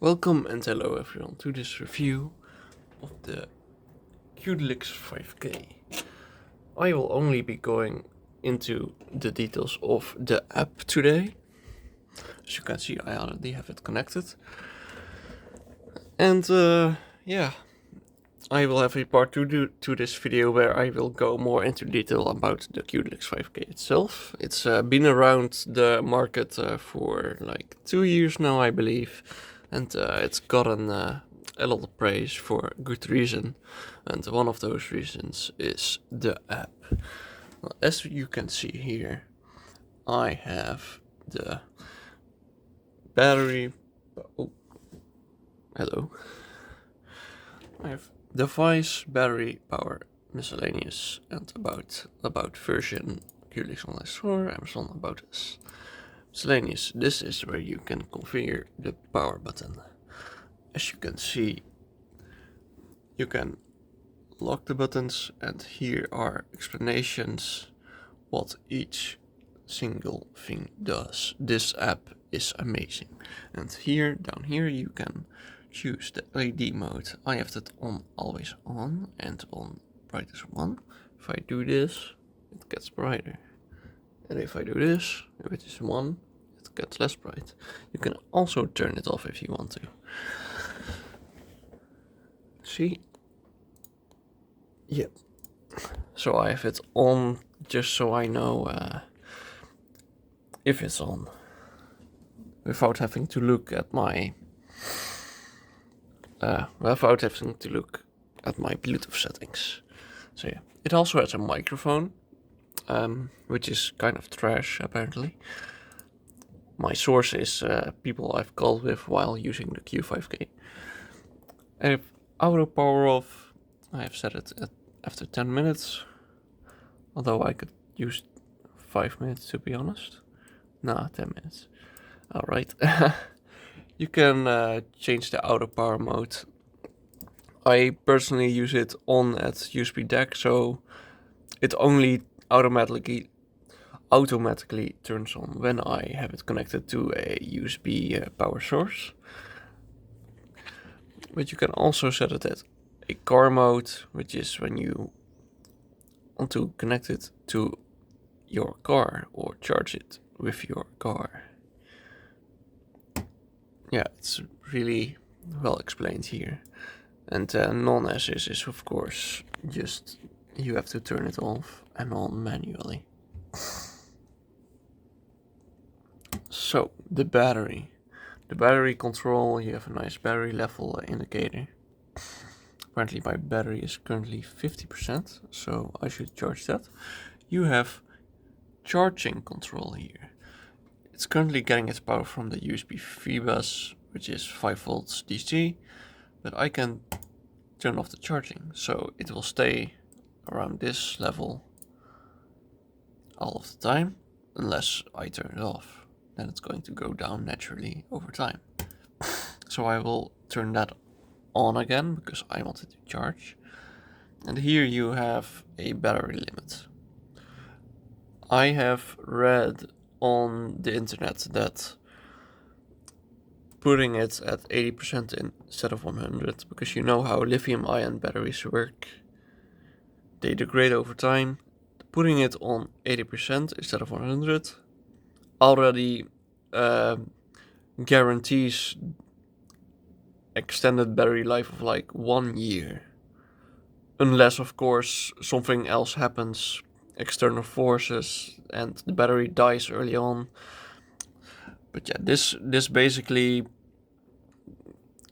Welcome and hello everyone to this review of the Qudelix 5K. I will only be going into the details of the app today. As you can see, I already have it connected. And I will have a part 2 to this video where I will go more into detail about the Qudelix 5K itself. It's been around the market for like 2 years now, I believe. And it's gotten a lot of praise for good reason, and one of those reasons is the app. Well, as you can see here, I have the battery. Oh, hello. I have device, battery, power, miscellaneous, and about version, Qudelix Online Store, Amazon About Us. Miscellaneous, this is where you can configure the power button. As you can see, you can lock the buttons, and here are explanations what each single thing does. This app is amazing. And here, down here, you can choose the LED mode. I have that on always on and on brightest 1. If I do this, it gets brighter. And if I do this, if it is 1, it gets less bright. You can also turn it off if you want to. See? Yep. So I have it on just so I know if it's on, without having to look at my Bluetooth settings. So yeah, it also has a microphone, which is kind of trash apparently. My source is people I've called with while using the Q5K. I have auto power off. I have set it at after 10 minutes, although I could use 5 minutes to be honest. Nah, 10 minutes. Alright. You can change the auto power mode. I personally use it on at USB DAC, so it only automatically turns on when I have it connected to a USB power source. But you can also set it at a car mode, which is when you want to connect it to your car or charge it with your car. Yeah, it's really well explained here. And non-SS is of course just you have to turn it off and on manually. So the battery control, you have a nice battery level indicator. Apparently my battery is currently 50%, so I should charge that. You have charging control here. It's currently getting its power from the USB 3 bus, which is 5 volts DC, but I can turn off the charging, so it will stay around this level all of the time, unless I turn it off. Then it's going to go down naturally over time. So I will turn that on again because I want it to charge. And here you have a battery limit. I have read on the internet that putting it at 80% instead of 100, because you know how lithium-ion batteries work, they degrade over time. Putting it on 80% instead of 100 already guarantees extended battery life of like 1 year. Unless of course something else happens, external forces, and the battery dies early on. But yeah, this basically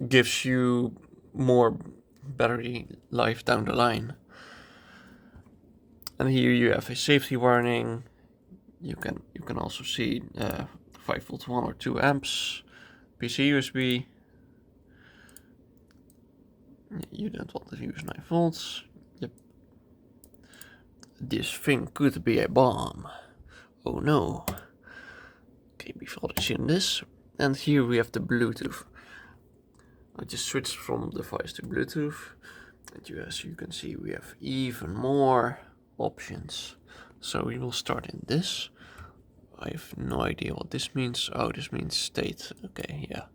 gives you more battery life down the line. And here you have a safety warning. You can also see 5 volt 1 or 2 amps, PC USB. You don't want to use 9 volts. Yep. This thing could be a bomb. Oh no. Okay, before I seen this. And here we have the Bluetooth. I just switched from device to Bluetooth. And as you can see, we have even more options. So we will start in this. I have no idea what this means. Oh, this means state. Okay, yeah.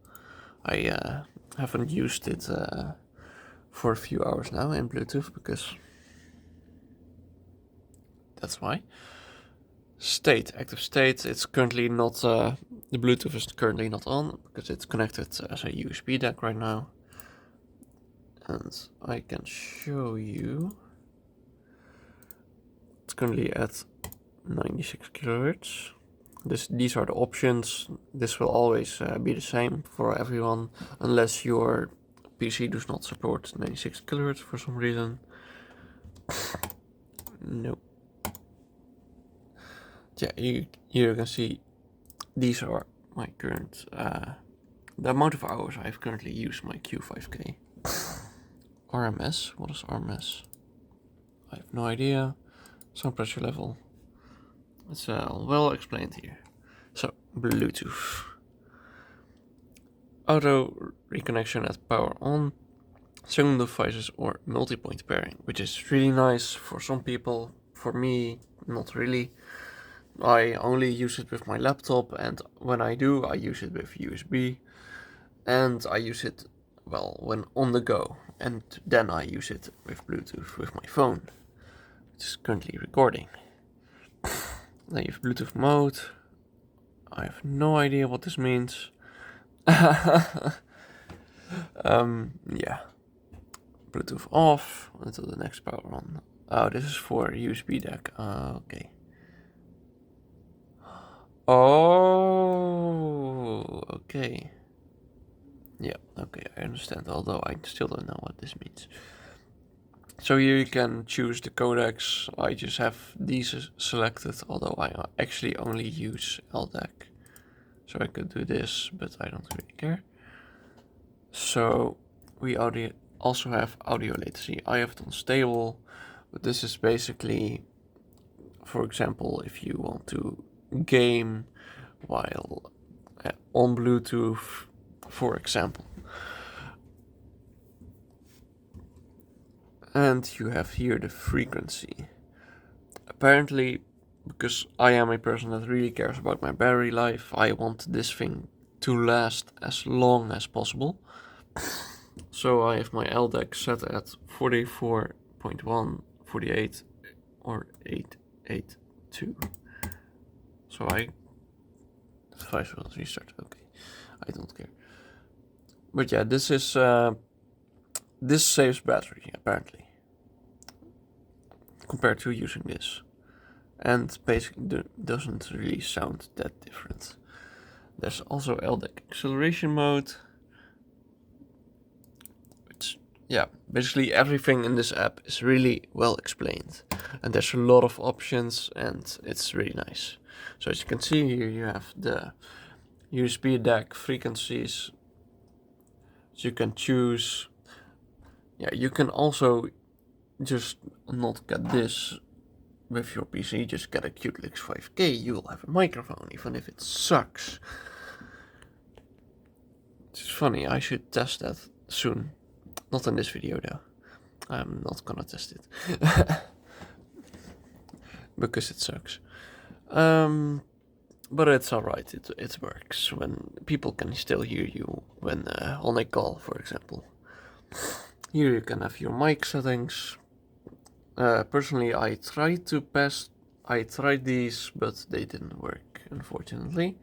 I haven't used it for a few hours now in Bluetooth because that's why. State, active state, it's currently not, the Bluetooth is currently not on because it's connected as a USB DAC right now. And I can show you, it's currently at 96 kilohertz. These are the options. This will always be the same for everyone unless your PC does not support 96 kilohertz for some reason. No. Yeah, here you can see these are my current, the amount of hours I've currently used my Q5K. RMS, what is RMS? I have no idea. Sound pressure level. It's well explained here. So, Bluetooth. Auto reconnection at power on. Single devices or multi-point pairing, which is really nice for some people. For me, not really. I only use it with my laptop, and when I do, I use it with USB. And I use it, well, when on the go. And then I use it with Bluetooth with my phone, which is currently recording. Then you have Bluetooth mode. I have no idea what this means. Yeah. Bluetooth off until the next power on. Oh, this is for USB DAC. Okay. Oh, okay. Yeah, okay, I understand, although I still don't know what this means. So here you can choose the codecs. I just have these selected, although I actually only use LDAC. So I could do this, but I don't really care. So we also have audio latency. I have it on stable, but this is basically, for example, if you want to game while on Bluetooth, for example. And you have here the frequency. Apparently, because I am a person that really cares about my battery life, I want this thing to last as long as possible. So I have my LDAC set at 44.1, 48, or 882. So the device will restart. Okay, I don't care. But yeah, this is this saves battery apparently compared to using this, and basically doesn't really sound that different. There's also LDAC acceleration mode. Yeah, basically everything in this app is really well explained, and there's a lot of options, and it's really nice. So as you can see here, you have the USB DAC frequencies. So you can choose. Yeah, you can also just not get this with your PC, just get a Qudelix 5K, you will have a microphone, even if it sucks. It's funny, I should test that soon. Not in this video though. I'm not gonna test it. Because it sucks. But it's alright, it works when people can still hear you when on a call, for example. Here you can have your mic settings. Personally, I tried these, but they didn't work, unfortunately.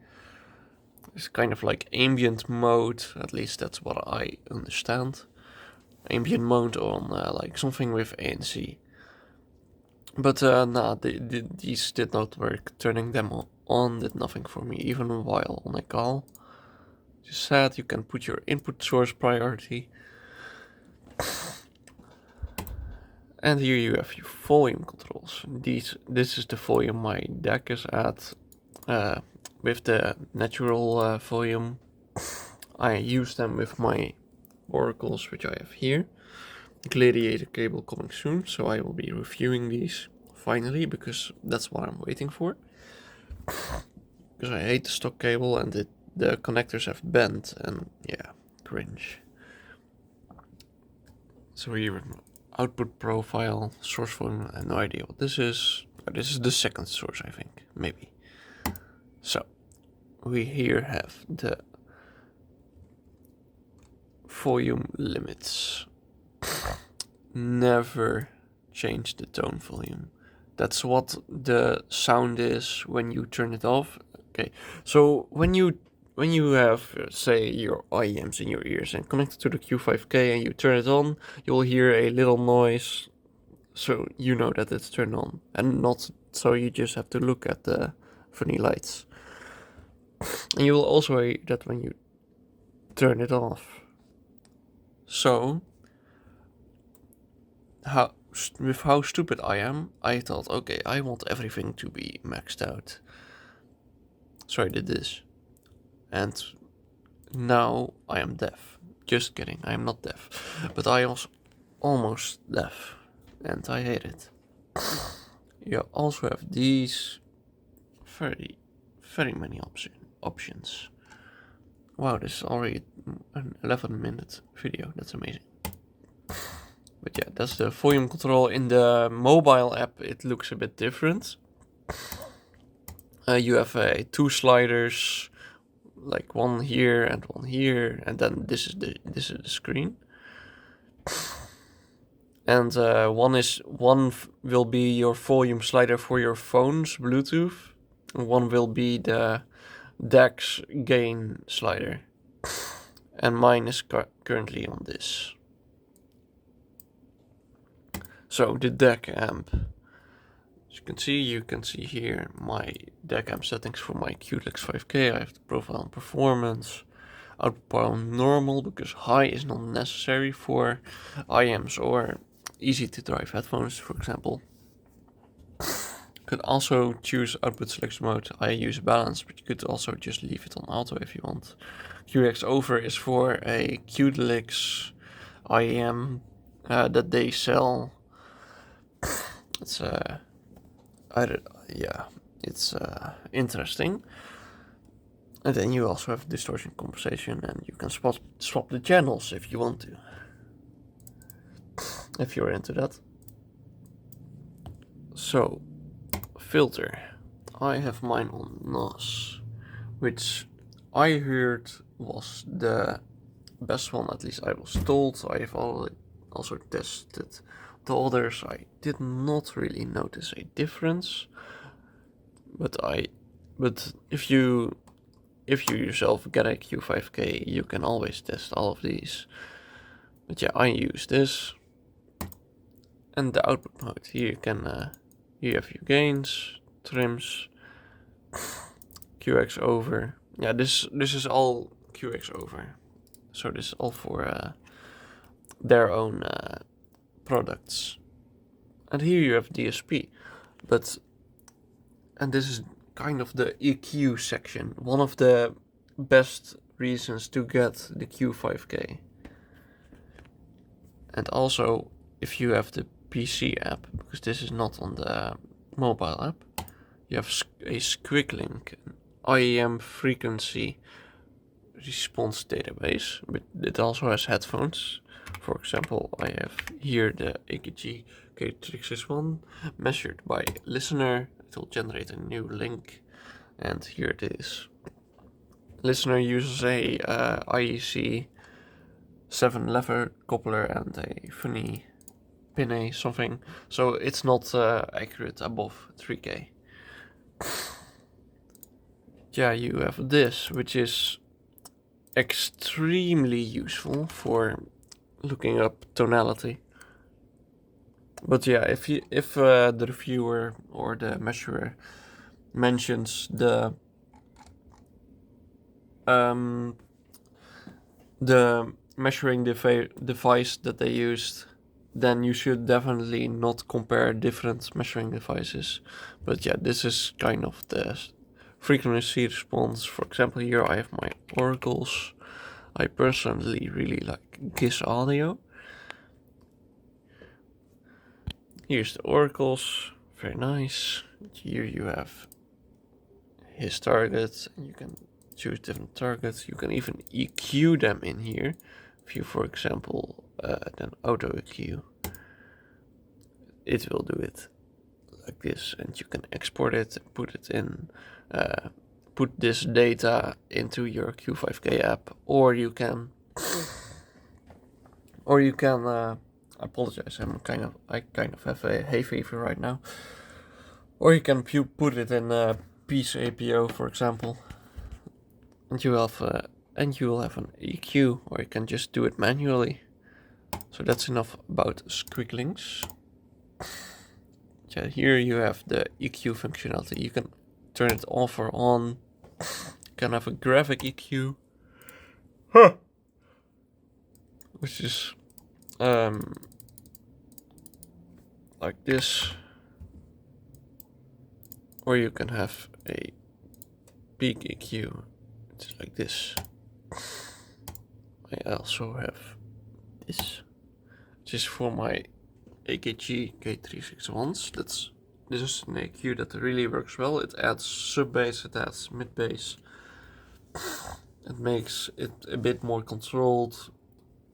It's kind of like ambient mode, at least that's what I understand. Ambient mode on like something with ANC. But nah, these did not work. Turning them on did nothing for me, even while on a call. Just said you can put your input source priority. And here you have your volume controls. This is the volume my DAC is at. With the natural volume, I use them with my oracles, which I have here. Gladiator cable coming soon, so I will be reviewing these finally, because that's what I'm waiting for. Because I hate the stock cable, and the connectors have bent, and yeah, cringe. So here, output profile, source volume, I have no idea what this is. This is the second source, I think, maybe. So, we here have the volume limits. Never change the tone volume. That's what the sound is when you turn it off. Okay, so when you have, say, your IEMs in your ears and connected to the Q5K and you turn it on, you'll hear a little noise, so you know that it's turned on, and not so you just have to look at the funny lights. And you will also hear that when you turn it off. So, with how stupid I am, I thought, okay, I want everything to be maxed out. So I did this. And now I am deaf. Just kidding, I am not deaf. But I was almost deaf. And I hate it. You also have these very, very many options. Wow, this is already an 11-minute video. That's amazing. But yeah, that's the volume control. In the mobile app, it looks a bit different. You have 2 sliders, like one here, and then this is the screen. And one will be your volume slider for your phone's Bluetooth, and one will be the DAX gain slider. And mine is currently on this. So the DAC amp. As you can see here my DAC amp settings for my Qudelix 5K. I have the profile and performance, output power on normal because high is not necessary for IEMs or easy to drive headphones, for example. You could also choose output selection mode. I use balance, but you could also just leave it on auto if you want. QX over is for a Qudelix IEM that they sell. It's it's interesting. And then you also have distortion compensation, and you can swap the channels if you want to. If you're into that. So, filter. I have mine on NOS, which I heard was the best one, at least I was told. I have also tested the others. I did not really notice a difference, but if you yourself get a Q5K, you can always test all of these. But yeah, I use this. And the output mode. Here you can here have your gains, trims, QX over. Yeah, this is all QX over. So this is all for their own products. And here you have DSP. And this is kind of the EQ section. One of the best reasons to get the Q5K. And also, if you have the PC app, because this is not on the mobile app, you have a Squiglink, an IEM frequency response database, but it also has headphones. For example, I have here the AKG K361 measured by listener. It will generate a new link, and here it is. Listener uses a IEC 7 lever coupler and a funny pin something, so it's not accurate above 3K. Yeah, you have this, which is extremely useful for looking up tonality. But yeah, if the reviewer or the measurer mentions the measuring device that they used, then you should definitely not compare different measuring devices. But yeah, this is kind of the frequency response. For example, here I have my oracles. I personally really like GIS audio. Here's the oracles, very nice. Here you have his targets, and you can choose different targets. You can even EQ them in here. If you, for example, then auto EQ, it will do it like this, and you can export it, put it in, put this data into your Q5K app, or you can Or you can, I apologize, I kind of have a hay fever right now. Or you can put it in Peace APO, for example, and you will have an EQ, or you can just do it manually. So that's enough about squigglings. Yeah, here you have the EQ functionality. You can turn it off or on. You can have a graphic EQ, which is like this, or you can have a peak EQ, which is like this. I also have this, which is for my AKG K361s. This is an EQ that really works well. It adds sub bass, it adds mid bass. It makes it a bit more controlled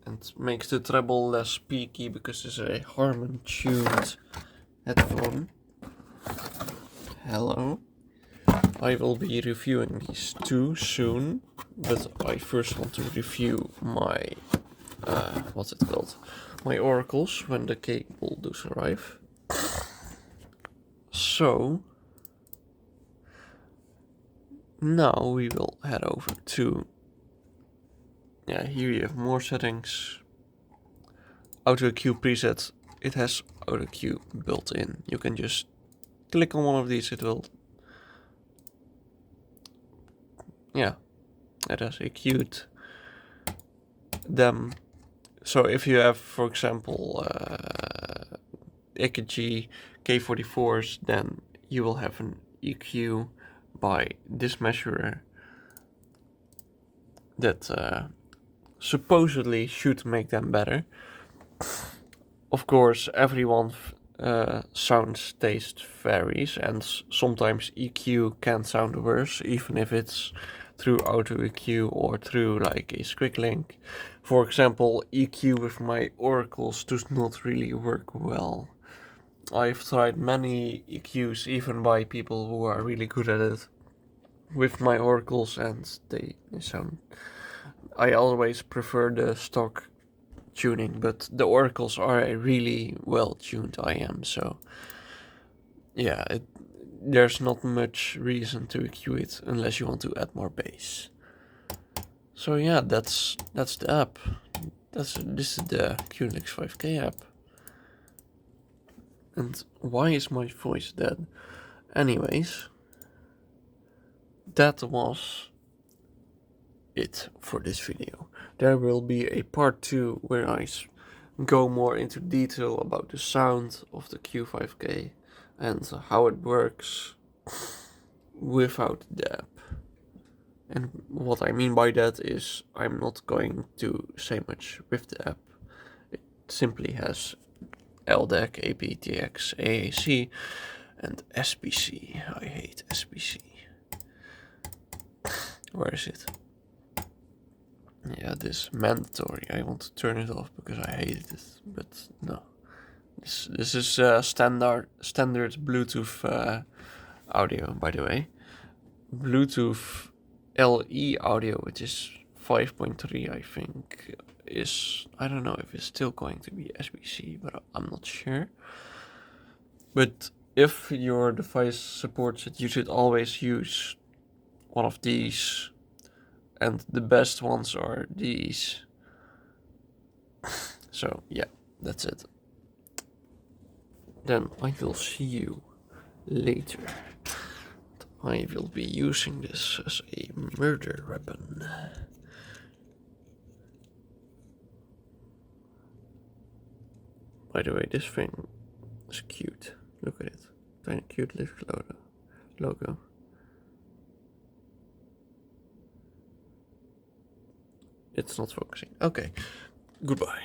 and makes the treble less peaky because it's a Harman tuned headphone. Hello. I will be reviewing these two soon, but I first want to review my, what's it called? My oracles when the cable does arrive. So, now we will head over to, here you have more settings. Auto EQ preset, it has auto EQ built in. You can just click on one of these, it will, it has EQ'd them. So if you have, for example, AKG K44s, then you will have an EQ by this measurer that supposedly should make them better. Of course, everyone's sound taste varies, and sometimes EQ can sound worse, even if it's through auto EQ or through like a squiggling. For example, EQ with my oracles does not really work well. I've tried many EQs, even by people who are really good at it, with my oracles, and they sound... I always prefer the stock tuning, but the oracles are a really well tuned IM, so yeah, there's not much reason to EQ it unless you want to add more bass. So yeah, that's the app. This is the Qudelix 5K app. And why is my voice dead? Anyways, that was it for this video. There will be a part 2 where I go more into detail about the sound of the Q5K and how it works without the app. And what I mean by that is I'm not going to say much with the app. It simply has LDAC, aptX, AAC, and SBC. I hate SBC. Where is it? Yeah, this mandatory. I want to turn it off because I hate it, but no. This is standard Bluetooth audio, by the way. Bluetooth LE audio, which is 5.3, I think, I don't know if it's still going to be SBC, but I'm not sure. But if your device supports it, you should always use one of these, and the best ones are these. So yeah, that's it. Then I will see you later. I will be using this as a murder weapon. By the way, this thing is cute. Look at it. Tiny cute little logo. It's not focusing. Okay, goodbye.